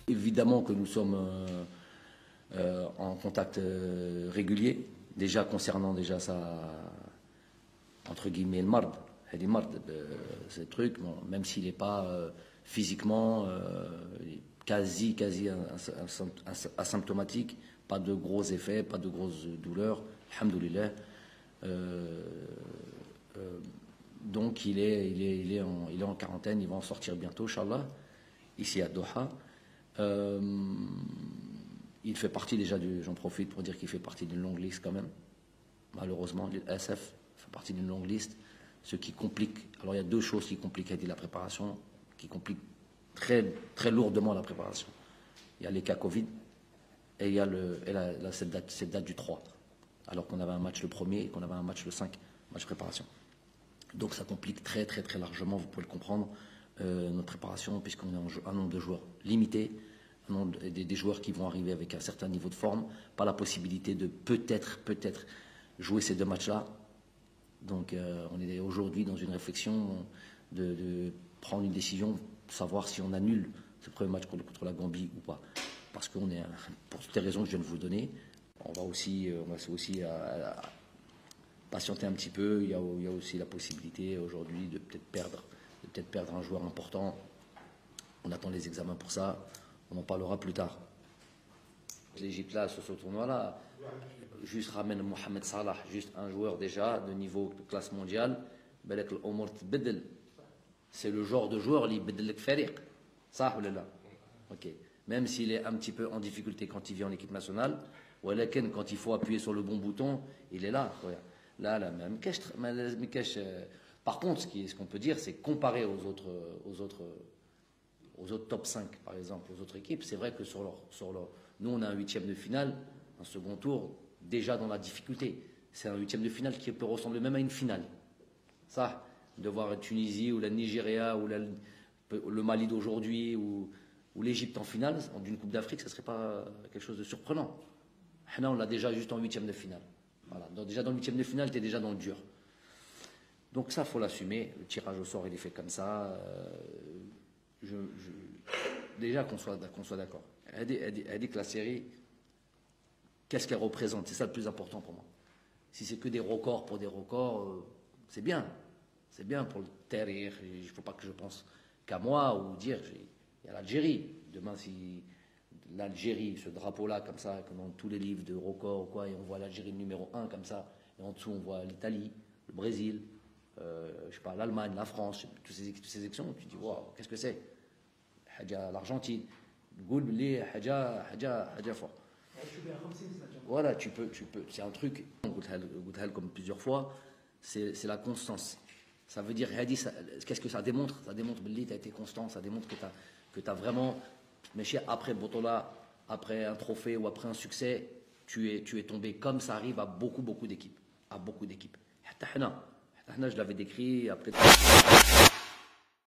Évidemment que nous sommes en contact régulier, déjà concernant déjà sa, entre guillemets, le marde, ce truc, bon, même s'il n'est pas physiquement quasi asymptomatique, pas de gros effets, pas de grosses douleurs, alhamdoulilah. Donc il est en quarantaine, il va en sortir bientôt, Inch'Allah, ici à Doha. Il fait partie déjà j'en profite pour dire qu'il fait partie d'une longue liste quand même, malheureusement, l'SF fait partie d'une longue liste, ce qui complique. Alors il y a deux choses qui compliquent la préparation, qui compliquent très, très lourdement la préparation. Il y a les cas Covid et il y a cette date du 3, alors qu'on avait un match le 1er et qu'on avait un match le 5, match préparation. Donc ça complique très très très largement, vous pouvez le comprendre, notre préparation, puisqu'on a un nombre de joueurs limité, des joueurs qui vont arriver avec un certain niveau de forme, pas la possibilité de peut-être jouer ces deux matchs-là. Donc on est aujourd'hui dans une réflexion de prendre une décision, savoir si on annule ce premier match contre la Gambie ou pas. Parce qu'on est, pour toutes les raisons que je viens de vous donner, on va aussi patienter un petit peu. Il y a aussi la possibilité aujourd'hui de peut-être perdre un joueur important. On attend les examens pour ça. On en parlera plus tard. L'Égypte là, sur ce tournoi-là, juste ramène Mohamed Salah, juste un joueur déjà de niveau de classe mondiale. C'est le genre de joueur qui بدل لك فريق. صح ولا لا؟ OK. Même s'il est un petit peu en difficulté quand il vient en équipe nationale, ولكن quand il faut appuyer sur le bon bouton, il est là. Là même. Par contre, ce qu'on peut dire, c'est comparé aux autres top 5, par exemple, aux autres équipes, c'est vrai que nous, on a un huitième de finale, un second tour, déjà dans la difficulté. C'est un huitième de finale qui peut ressembler même à une finale. Ça, de voir la Tunisie ou la Nigeria ou le Mali d'aujourd'hui ou l'Égypte en finale d'une Coupe d'Afrique, ça ne serait pas quelque chose de surprenant. Là, on l'a déjà juste en huitième de finale. Voilà. Donc, déjà dans le huitième de finale, tu es déjà dans le dur. Donc ça, il faut l'assumer. Le tirage au sort, il est fait comme ça. Déjà qu'on soit d'accord. Elle dit que la série, qu'est-ce qu'elle représente? C'est ça le plus important pour moi. Si c'est que des records pour des records, c'est bien. C'est bien pour le terrir. Il ne faut pas que je pense qu'à moi ou dire, il y a l'Algérie. Demain, si l'Algérie, ce drapeau-là, comme ça, comme dans tous les livres de records ou quoi, et on voit l'Algérie numéro 1 comme ça, et en dessous on voit l'Italie, le Brésil, je sais pas, l'Allemagne, la France, toutes ces sections, tu te dis, wow, qu'est-ce que c'est? L'Argentine, fort. Voilà, tu peux, c'est un truc, comme plusieurs fois, c'est la constance. Ça veut dire, qu'est-ce que ça démontre? Ça démontre que tu as été constant, ça démontre que tu as vraiment, mais après Botola, après un trophée ou après un succès, tu es tombé comme ça arrive à beaucoup d'équipes. À beaucoup d'équipes. Je l'avais décrit après.